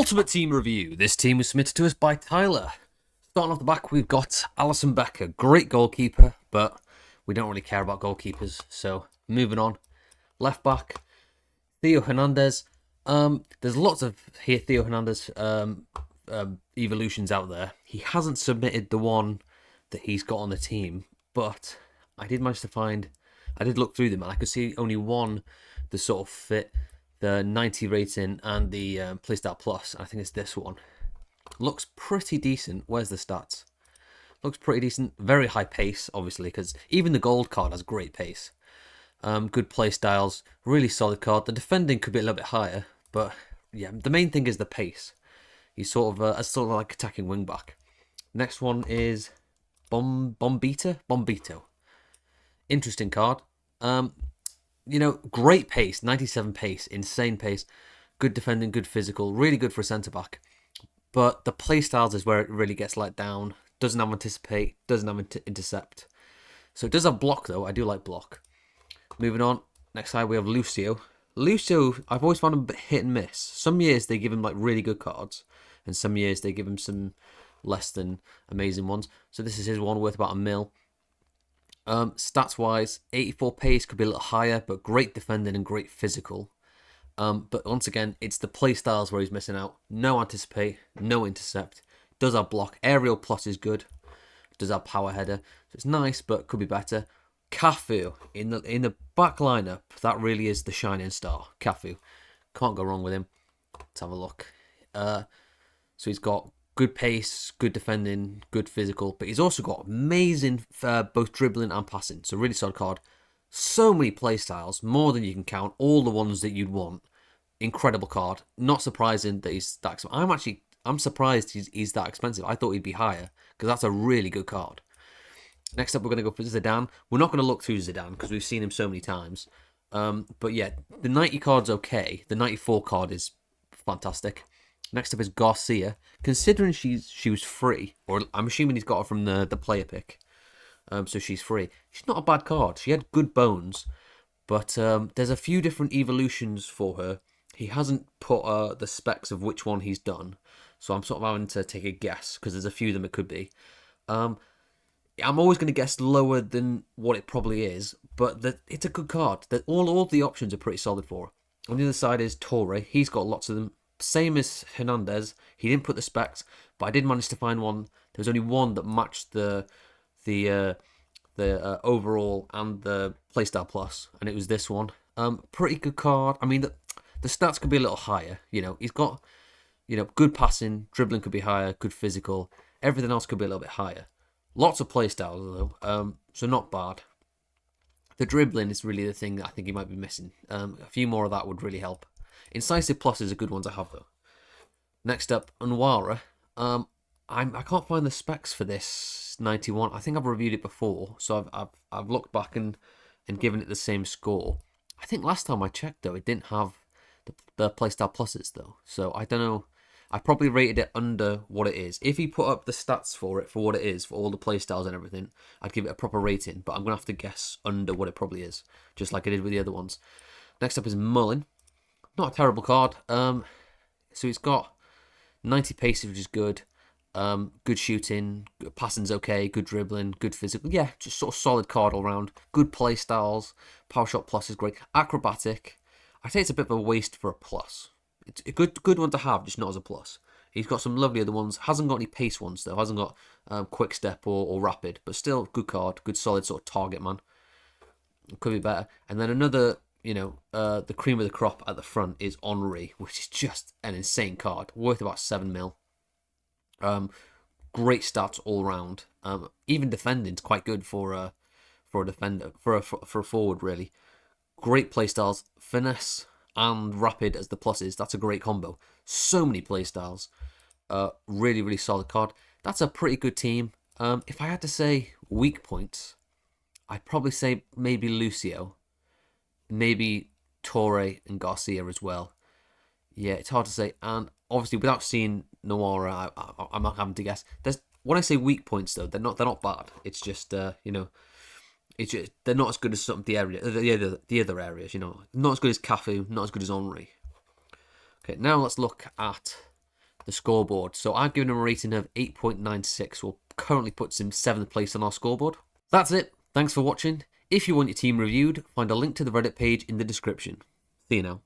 Ultimate Team Review. This team was submitted to us by Tyler. Starting off the back, we've got Alisson Becker. Great goalkeeper, but we don't really care about goalkeepers. So, moving on. Left back, Theo Hernandez. There's lots of Theo Hernandez evolutions out there. He hasn't submitted the one that he's got on the team, but I did manage to find... I did look through them, and I could see only one that sort of fit the 90 rating and the Playstyle Plus. I think it's this one. Looks pretty decent. Where's the stats? Looks pretty decent. Very high pace, obviously, because even the gold card has great pace. Good play styles. Really solid card. The defending could be a little bit higher, but yeah, the main thing is the pace. He's sort of like attacking wing back. Next one is Bombito. Interesting card. You know, great pace, 97 pace, insane pace, good defending, good physical, really good for a centre-back. But the play styles is where it really gets let down. Doesn't have anticipate, doesn't have intercept. So it does have block, though. I do like block. Moving on, next side we have Lucio. Lucio, I've always found him a bit hit and miss. Some years they give him like really good cards, and some years they give him some less than amazing ones. So this is his one worth about £1 million. Stats wise, 84 pace, could be a little higher, but great defending and great physical. But once again, it's the play styles where he's missing out. No anticipate, no intercept. Does have block. Aerial plus is good. Does have power header. So it's nice, but could be better. Cafu in the back lineup, that really is the shining star. Cafu, can't go wrong with him. Let's have a look. So he's got good pace, good defending, good physical, but he's also got amazing both dribbling and passing. So really solid card. So many play styles, more than you can count. All the ones that you'd want. Incredible card. Not surprising that he's that expensive. I'm surprised he's that expensive. I thought he'd be higher because that's a really good card. Next up, we're going to go for Zidane. We're not going to look through Zidane because we've seen him so many times. But yeah, the 90 card's okay. The 94 card is fantastic. Next up is Garcia. Considering she was free, or I'm assuming he's got her from the player pick, so she's free. She's not a bad card. She had good bones, but there's a few different evolutions for her. He hasn't put the specs of which one he's done, so I'm sort of having to take a guess because there's a few of them it could be. I'm always going to guess lower than what it probably is, but it's a good card. All the options are pretty solid for her. On the other side is Torre. He's got lots of them. Same as Hernandez. He didn't put the specs, but I did manage to find one. There was only one that matched the overall and the Playstyle Plus, and it was this one. Pretty good card. I mean, the stats could be a little higher. You know, he's got, you know, good passing, dribbling could be higher, good physical. Everything else could be a little bit higher. Lots of playstyles though, so not bad. The dribbling is really the thing that I think he might be missing. A few more of that would really help. Incisive Plus is a good one to have though. Next up, Unwara. I can't find the specs for this 91. I think I've reviewed it before, so I've looked back and given it the same score. I think last time I checked though, it didn't have the Playstyle Pluses though, so I don't know. I probably rated it under what it is. If he put up the stats for it, for what it is, for all the playstyles and everything, I'd give it a proper rating, but I'm going to have to guess under what it probably is, just like I did with the other ones. Next up is Mullin. Not a terrible card. So he's got 90 pace, which is good. Good shooting, passing's okay, good dribbling, good physical. Yeah, just sort of solid card all round. Good play styles. Power shot plus is great. Acrobatic. I'd say it's a bit of a waste for a plus. It's a good one to have, just not as a plus. He's got some lovely other ones. Hasn't got any pace ones though. Hasn't got quick step or rapid, but still good card. Good solid sort of target man. Could be better. And then another, you know, the cream of the crop at the front is Henry, which is just an insane card, worth about £7 million. Great stats all round. Even defending's quite good for a defender, for a forward really. Great playstyles, finesse and rapid as the pluses. That's a great combo. So many playstyles. Really, really solid card. That's a pretty good team. If I had to say weak points, I'd probably say maybe Lucio, maybe Torre and Garcia as well. Yeah, it's hard to say. And obviously, without seeing Noara, I'm not having to guess. When I say weak points, though, they're not bad. It's just you know, it's just, they're not as good as some of the other areas. You know, not as good as Cafu, not as good as Henry. Okay, now let's look at the scoreboard. So I've given him a rating of 8.96, which currently puts him 7th place on our scoreboard. That's it. Thanks for watching. If you want your team reviewed, find a link to the Reddit page in the description. See you now.